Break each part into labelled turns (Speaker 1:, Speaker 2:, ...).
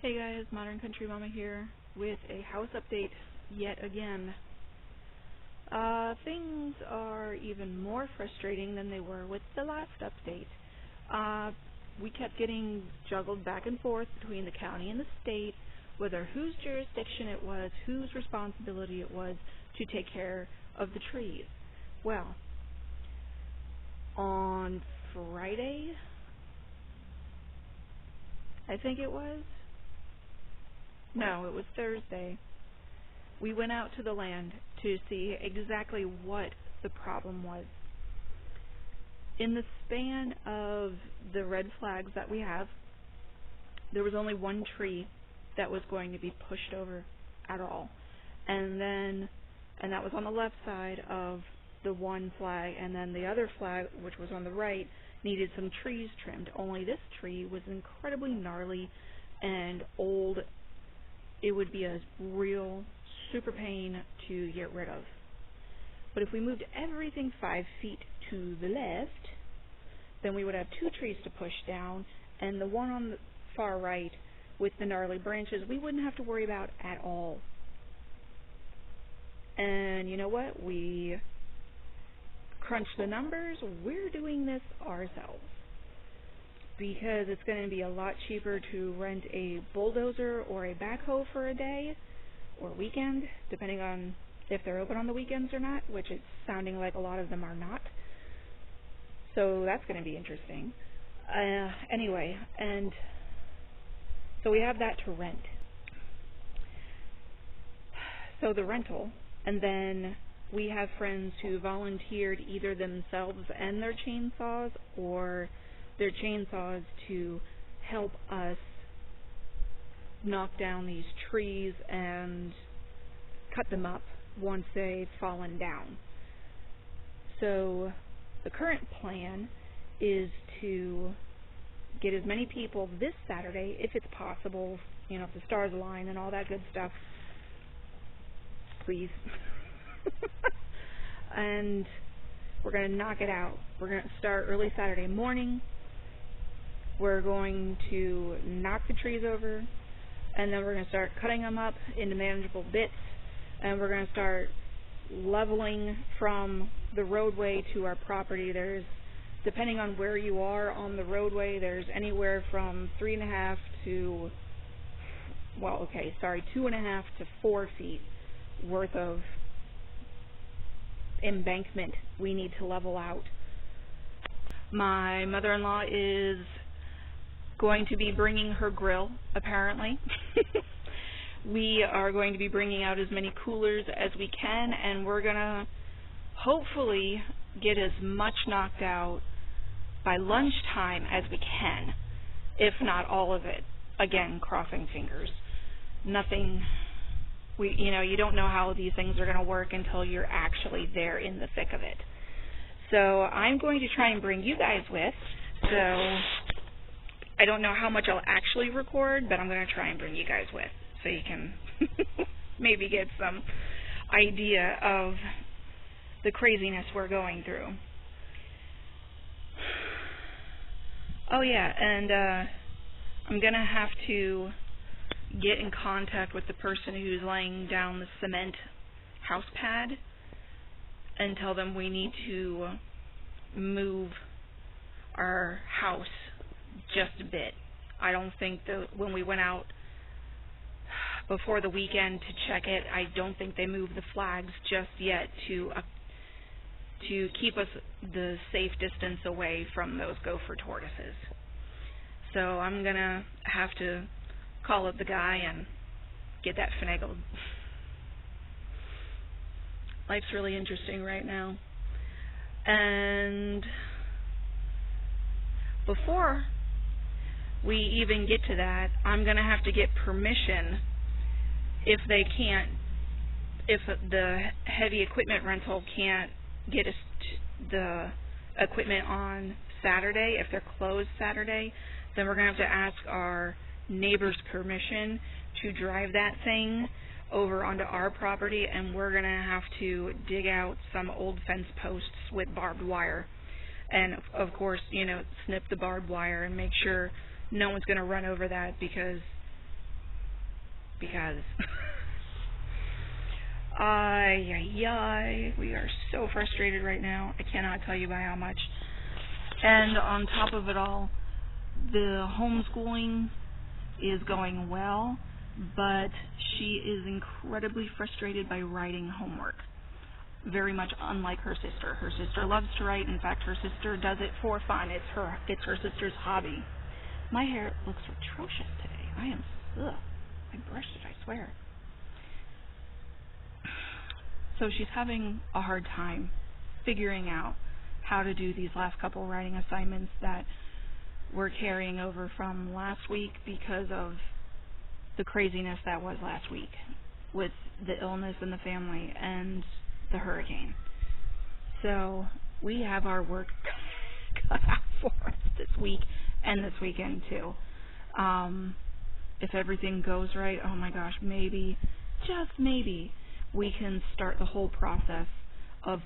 Speaker 1: Hey guys, Modern Country Mama here with a house update yet again. Things are even more frustrating than they were with the last update. We kept getting juggled back and forth between the county and the state, whether whose jurisdiction it was, whose responsibility it was to take care of the trees. Well, on Friday, I think it was, no, it was Thursday, we went out to the land to see exactly what the problem was. In the span of the red flags that we have, there was only one tree that was going to be pushed over at all. And that was on the left side of the one flag, and then the other flag, which was on the right, needed some trees trimmed. Only this tree was incredibly gnarly and old. It would be a real super pain to get rid of. But if we moved everything 5 feet to the left, then we would have two trees to push down, and the one on the far right with the gnarly branches we wouldn't have to worry about at all. And you know what? We crunched the numbers. We're doing this ourselves, because it's going to be a lot cheaper to rent a bulldozer or a backhoe for a day or weekend, depending on if they're open on the weekends or not, which it's sounding like a lot of them are not. So that's going to be interesting. Anyway, and so we have that to rent. So the rental, and then we have friends who volunteered either themselves and their chainsaws or their chainsaws to help us knock down these trees and cut them up once they've fallen down. So the current plan is to get as many people this Saturday, if it's possible, if the stars align and all that good stuff, please. And we're going to knock it out. We're going to start early Saturday morning. We're going to knock the trees over, and then we're going to start cutting them up into manageable bits, and we're going to start leveling from the roadway to our property. There's, depending on where you are on the roadway, there's anywhere from 2.5 to 4 feet worth of embankment we need to level out. My mother-in-law is going to be bringing her grill, apparently. We are going to be bringing out as many coolers as we can, and we're going to hopefully get as much knocked out by lunchtime as we can, if not all of it. Again, crossing fingers. Nothing, you don't know how these things are going to work until you're actually there in the thick of it. So I'm going to try and bring you guys with, so I don't know how much I'll actually record, but I'm going to try and bring you guys with so you can maybe get some idea of the craziness we're going through. Oh yeah, and I'm going to have to get in contact with the person who's laying down the cement house pad and tell them we need to move our house just a bit. I don't think that when we went out before the weekend to check it, I don't think they moved the flags just yet to keep us the safe distance away from those gopher tortoises. So I'm going to have to call up the guy and get that finagled. Life's really interesting right now. And before we even get to that, I'm going to have to get permission if the heavy equipment rental can't get us the equipment on Saturday, if they're closed Saturday, then we're going to have to ask our neighbor's permission to drive that thing over onto our property, and we're going to have to dig out some old fence posts with barbed wire. And, of course, snip the barbed wire and make sure no one's going to run over that, because because we are so frustrated right now. I cannot tell you by how much. And on top of it all, the homeschooling is going well, but she is incredibly frustrated by writing homework. Very much unlike her sister. Her sister loves to write. In fact, her sister does it for fun. It's her sister's hobby. My hair looks atrocious today. I brushed it, I swear. So she's having a hard time figuring out how to do these last couple writing assignments that we're carrying over from last week because of the craziness that was last week with the illness in the family and the hurricane. So we have our work cut out for us this week and this weekend too. If everything goes right, oh my gosh, maybe, just maybe, we can start the whole process of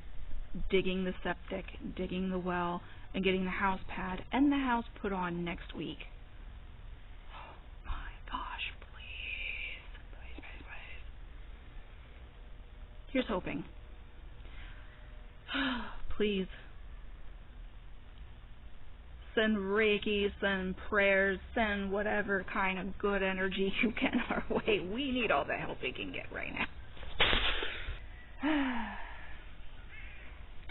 Speaker 1: digging the septic, digging the well, and getting the house pad and the house put on next week. Oh my gosh, please. Here's hoping. Please. Send Reiki, send prayers, send whatever kind of good energy you can our way. We need all the help we can get right now.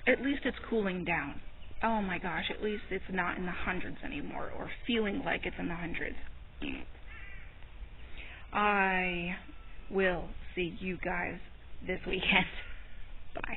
Speaker 1: At least it's cooling down. Oh my gosh, at least it's not in the hundreds anymore, or feeling like it's in the hundreds. I will see you guys this weekend.